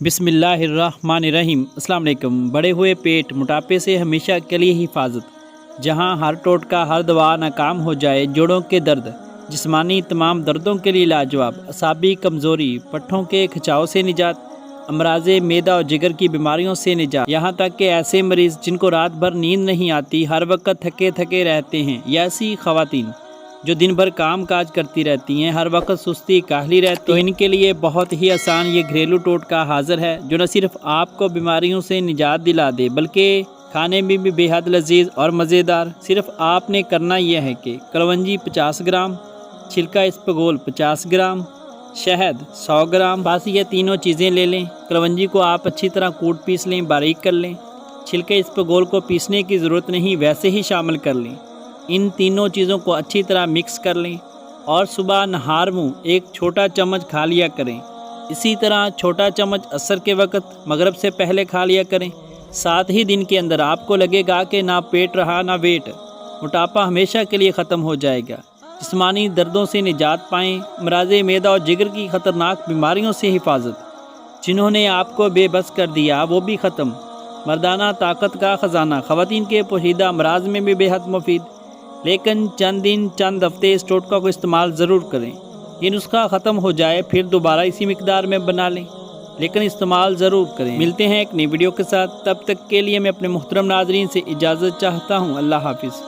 बिस्मिल्लाहिर्रहमानिर्रहीम। अस्सलाम वालेकुम। बढ़े हुए पेट मोटापे से हमेशा के लिए हिफाजत। जहां हर टोटका हर दवा नाकाम हो जाए, जोड़ों के दर्द, जिस्मानी तमाम दर्दों के लिए लाजवाब, असाबी कमज़ोरी, पट्ठों के खिंचाव से निजात, अमराज़े मैदा और जिगर की बीमारियों से निजात, यहाँ तक कि ऐसे मरीज़ जिनको रात भर नींद नहीं आती, हर वक्त थके थके रहते हैं, या ऐसी ख़वातीन जो दिन भर काम काज करती रहती हैं, हर वक्त सुस्ती काहली रहती, तो इनके लिए बहुत ही आसान ये घरेलू टोटका हाजिर है, जो न सिर्फ आपको बीमारियों से निजात दिला दे बल्कि खाने में भी बेहद लजीज और मज़ेदार। सिर्फ आपने करना यह है कि कलवंजी 50 ग्राम, छिलका इसबगोल 50 ग्राम, शहद 100 ग्राम, बस ये तीनों चीज़ें ले लें। कलवंजी को आप अच्छी तरह कूट पीस लें, बारीक कर लें। छिलके इसबगोल को पीसने की ज़रूरत नहीं, वैसे ही शामिल कर लें। इन तीनों चीज़ों को अच्छी तरह मिक्स कर लें और सुबह नहार मुँह एक छोटा चम्मच खा लिया करें। इसी तरह छोटा चम्मच असर के वक्त मगरिब से पहले खा लिया करें। 7 ही दिन के अंदर आपको लगेगा कि ना पेट रहा ना वेट, मोटापा हमेशा के लिए ख़त्म हो जाएगा। जिस्मानी दर्दों से निजात पाएँ, अमराज़े मैदा और जिगर की ख़तरनाक बीमारियों से हिफाजत। जिन्होंने आपको बेबस कर दिया वो भी ख़त्म। मर्दाना ताकत का ख़जाना, ख़वातीन के पोशीदा अमराज में भी बेहद मुफीद। लेकिन चंद दिन चंद हफ्ते इस टोटका को इस्तेमाल ज़रूर करें। ये नुस्खा ख़त्म हो जाए फिर दोबारा इसी मिकदार में बना लें, लेकिन इस्तेमाल ज़रूर करें। मिलते हैं एक नई वीडियो के साथ, तब तक के लिए मैं अपने मुहतरम नाज़रीन से इजाज़त चाहता हूँ। अल्लाह हाफिज़।